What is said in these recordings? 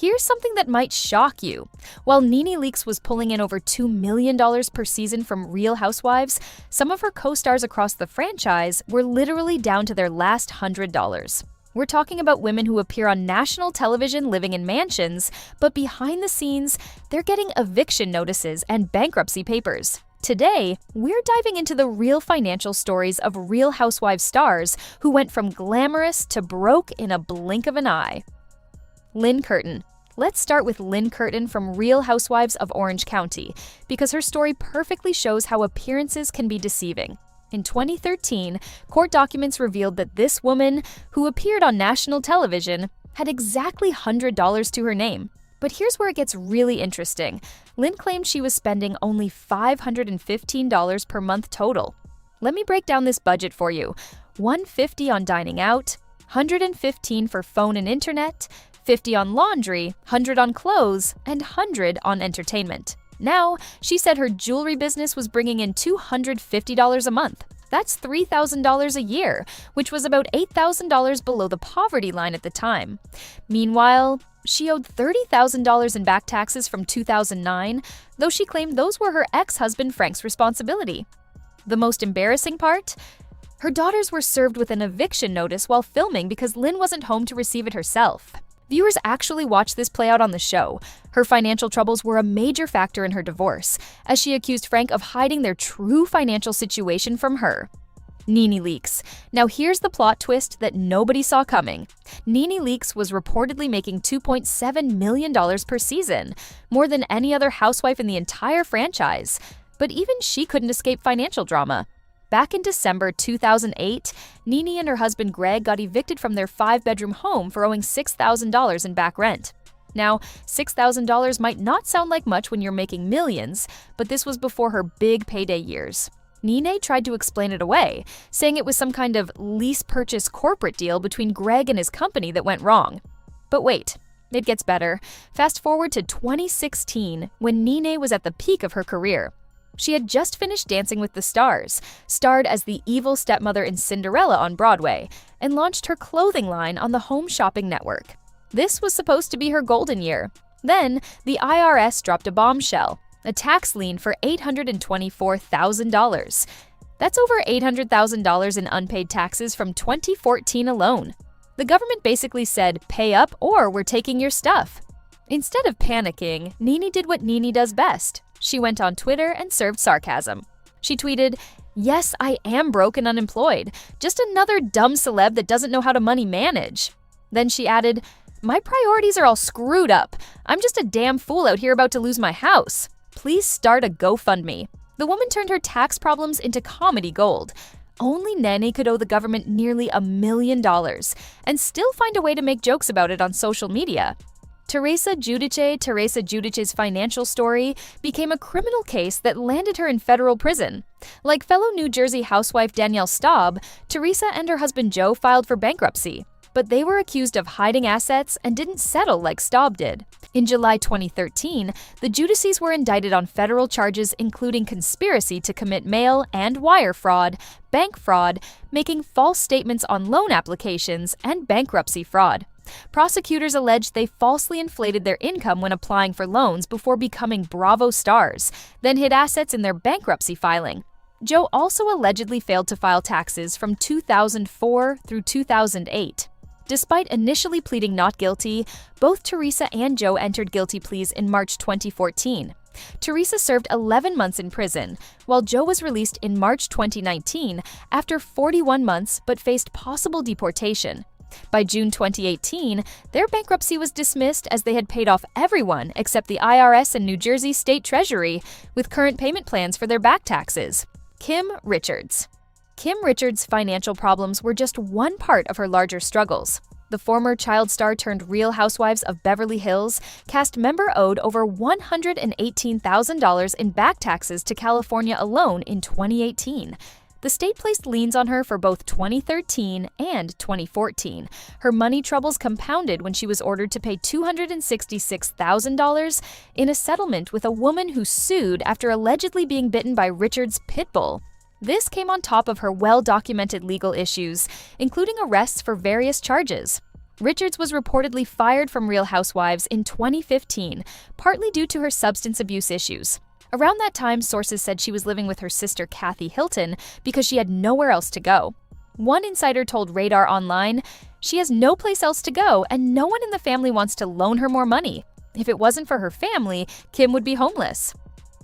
Here's something that might shock you. While Nene Leakes was pulling in over $2 million per season from Real Housewives, some of her co-stars across the franchise were literally down to their last $100. We're talking about women who appear on national television living in mansions, but behind the scenes, they're getting eviction notices and bankruptcy papers. Today, we're diving into the real financial stories of Real Housewives stars who went from glamorous to broke in a blink of an eye. Lynn Curtain. Let's start with Lynn Curtain from Real Housewives of Orange County, because her story perfectly shows how appearances can be deceiving. In 2013, court documents revealed that this woman, who appeared on national television, had exactly $100 to her name. But here's where it gets really interesting. Lynn claimed she was spending only $515 per month total. Let me break down this budget for you. $150 on dining out, $115 for phone and internet, $50 on laundry, $100 on clothes, and $100 on entertainment. Now, she said her jewelry business was bringing in $250 a month. That's $3,000 a year, which was about $8,000 below the poverty line at the time. Meanwhile, she owed $30,000 in back taxes from 2009, though she claimed those were her ex-husband Frank's responsibility. The most embarrassing part? Her daughters were served with an eviction notice while filming because Lynn wasn't home to receive it herself. Viewers actually watched this play out on the show. Her financial troubles were a major factor in her divorce, as she accused Frank of hiding their true financial situation from her. Nene Leakes. Now here's the plot twist that nobody saw coming. Nene Leakes was reportedly making $2.7 million per season, more than any other housewife in the entire franchise. But even she couldn't escape financial drama. Back in December 2008, Nene and her husband Greg got evicted from their 5-bedroom home for owing $6,000 in back rent. Now, $6,000 might not sound like much when you're making millions, but this was before her big payday years. Nene tried to explain it away, saying it was some kind of lease purchase corporate deal between Greg and his company that went wrong. But wait, it gets better. Fast forward to 2016, when Nene was at the peak of her career. She had just finished Dancing with the Stars, starred as the evil stepmother in Cinderella on Broadway, and launched her clothing line on the Home Shopping Network. This was supposed to be her golden year. Then, the IRS dropped a bombshell, a tax lien for $824,000. That's over $800,000 in unpaid taxes from 2014 alone. The government basically said, pay up or we're taking your stuff. Instead of panicking, Nene did what Nene does best. She went on Twitter and served sarcasm. She tweeted, "Yes, I am broke and unemployed. Just another dumb celeb that doesn't know how to money manage." Then she added, "My priorities are all screwed up. I'm just a damn fool out here about to lose my house. Please start a GoFundMe." The woman turned her tax problems into comedy gold. Only Nene could owe the government nearly $1 million and still find a way to make jokes about it on social media. Teresa Giudice's financial story became a criminal case that landed her in federal prison. Like fellow New Jersey housewife Danielle Staub, Teresa and her husband Joe filed for bankruptcy, but they were accused of hiding assets and didn't settle like Staub did. In July 2013, the Giudices were indicted on federal charges including conspiracy to commit mail and wire fraud, bank fraud, making false statements on loan applications, and bankruptcy fraud. Prosecutors alleged they falsely inflated their income when applying for loans before becoming Bravo stars, then hid assets in their bankruptcy filing. Joe also allegedly failed to file taxes from 2004 through 2008. Despite initially pleading not guilty, both Teresa and Joe entered guilty pleas in March 2014. Teresa served 11 months in prison, while Joe was released in March 2019 after 41 months but faced possible deportation. By June 2018, their bankruptcy was dismissed as they had paid off everyone except the IRS and New Jersey State Treasury, with current payment plans for their back taxes. Kim Richards. Kim Richards' financial problems were just one part of her larger struggles. The former child star turned Real Housewives of Beverly Hills cast member owed over $118,000 in back taxes to California alone in 2018. The state placed liens on her for both 2013 and 2014. Her money troubles compounded when she was ordered to pay $266,000 in a settlement with a woman who sued after allegedly being bitten by Richard's pit bull. This came on top of her well-documented legal issues, including arrests for various charges. Richards was reportedly fired from Real Housewives in 2015, partly due to her substance abuse issues. Around that time, sources said she was living with her sister Kathy Hilton because she had nowhere else to go. One insider told Radar Online, "She has no place else to go, and no one in the family wants to loan her more money. If it wasn't for her family, Kim would be homeless."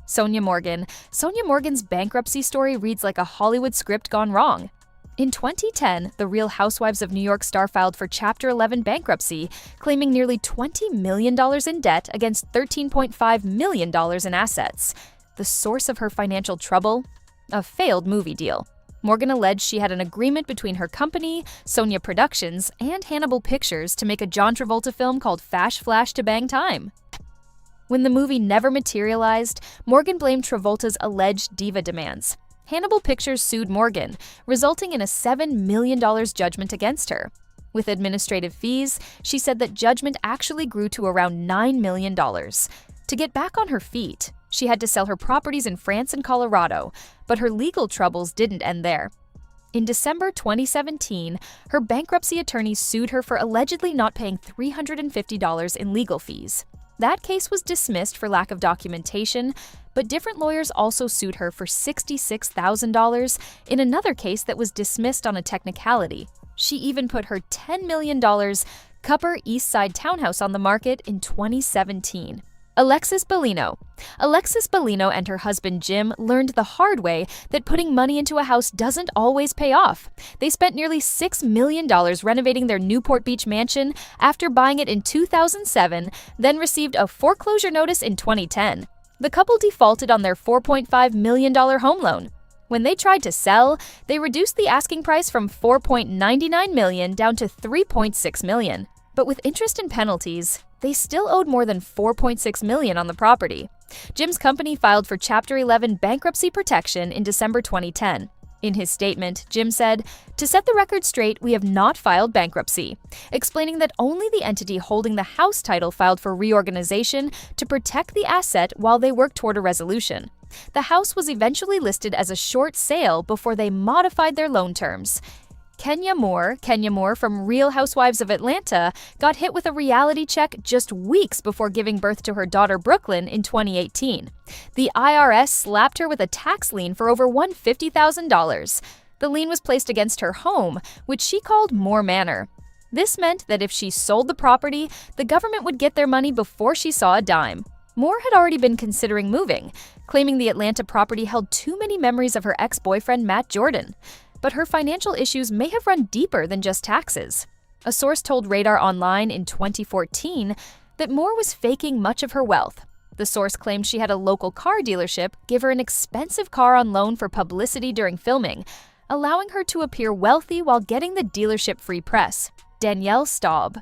Sonja Morgan. Sonja Morgan's bankruptcy story reads like a Hollywood script gone wrong. In 2010, the Real Housewives of New York star filed for Chapter 11 bankruptcy, claiming nearly $20 million in debt against $13.5 million in assets. The source of her financial trouble? A failed movie deal. Morgan alleged she had an agreement between her company, Sonja Productions, and Hannibal Pictures to make a John Travolta film called Fash Flash to Bang Time. When the movie never materialized, Morgan blamed Travolta's alleged diva demands. Hannibal Pictures sued Morgan, resulting in a $7 million judgment against her. With administrative fees, she said that judgment actually grew to around $9 million. To get back on her feet, she had to sell her properties in France and Colorado, but her legal troubles didn't end there. In December 2017, her bankruptcy attorney sued her for allegedly not paying $350 in legal fees. That case was dismissed for lack of documentation, but different lawyers also sued her for $66,000 in another case that was dismissed on a technicality. She even put her $10 million Cupper East Side townhouse on the market in 2017. Alexis Bellino. Alexis Bellino and her husband Jim learned the hard way that putting money into a house doesn't always pay off. They spent nearly $6 million renovating their Newport Beach mansion after buying it in 2007, then received a foreclosure notice in 2010. The couple defaulted on their $4.5 million home loan. When they tried to sell, they reduced the asking price from $4.99 million down to $3.6 million. But with interest and penalties, they still owed more than $4.6 million on the property. Jim's company filed for Chapter 11 bankruptcy protection in December 2010. In his statement, Jim said, "To set the record straight, we have not filed bankruptcy," explaining that only the entity holding the house title filed for reorganization to protect the asset while they work toward a resolution. The house was eventually listed as a short sale before they modified their loan terms. Kenya Moore from Real Housewives of Atlanta, got hit with a reality check just weeks before giving birth to her daughter Brooklyn in 2018. The IRS slapped her with a tax lien for over $150,000. The lien was placed against her home, which she called Moore Manor. This meant that if she sold the property, the government would get their money before she saw a dime. Moore had already been considering moving, claiming the Atlanta property held too many memories of her ex-boyfriend Matt Jordan. But her financial issues may have run deeper than just taxes. A source told Radar Online in 2014 that Moore was faking much of her wealth. The source claimed she had a local car dealership give her an expensive car on loan for publicity during filming, allowing her to appear wealthy while getting the dealership free press. Danielle Staub.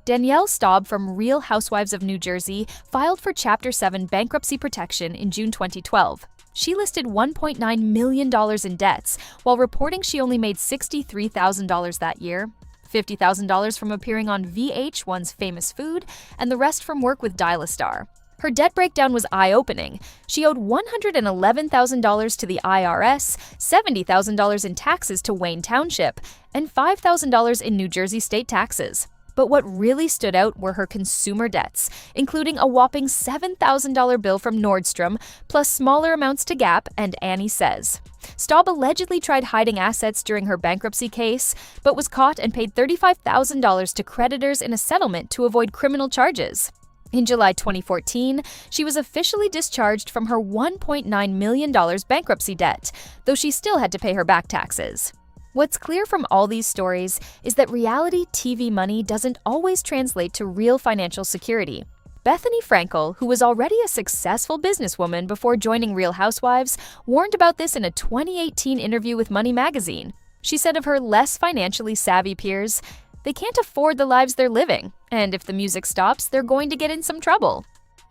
Danielle Staub from Real Housewives of New Jersey filed for Chapter 7 bankruptcy protection in June 2012. She listed $1.9 million in debts, while reporting she only made $63,000 that year, $50,000 from appearing on VH1's Famous Food, and the rest from work with Dial-A-Star. Her debt breakdown was eye-opening. She owed $111,000 to the IRS, $70,000 in taxes to Wayne Township, and $5,000 in New Jersey state taxes. But what really stood out were her consumer debts, including a whopping $7,000 bill from Nordstrom, plus smaller amounts to Gap and Annie Says. Staub allegedly tried hiding assets during her bankruptcy case, but was caught and paid $35,000 to creditors in a settlement to avoid criminal charges. In July 2014, she was officially discharged from her $1.9 million bankruptcy debt, though she still had to pay her back taxes. What's clear from all these stories is that reality TV money doesn't always translate to real financial security. Bethany Frankel, who was already a successful businesswoman before joining Real Housewives, warned about this in a 2018 interview with Money Magazine. She said of her less financially savvy peers, "They can't afford the lives they're living, and if the music stops, they're going to get in some trouble."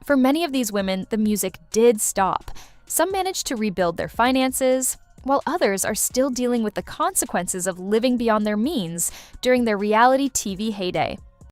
For many of these women, the music did stop. Some managed to rebuild their finances, while others are still dealing with the consequences of living beyond their means during their reality TV heyday.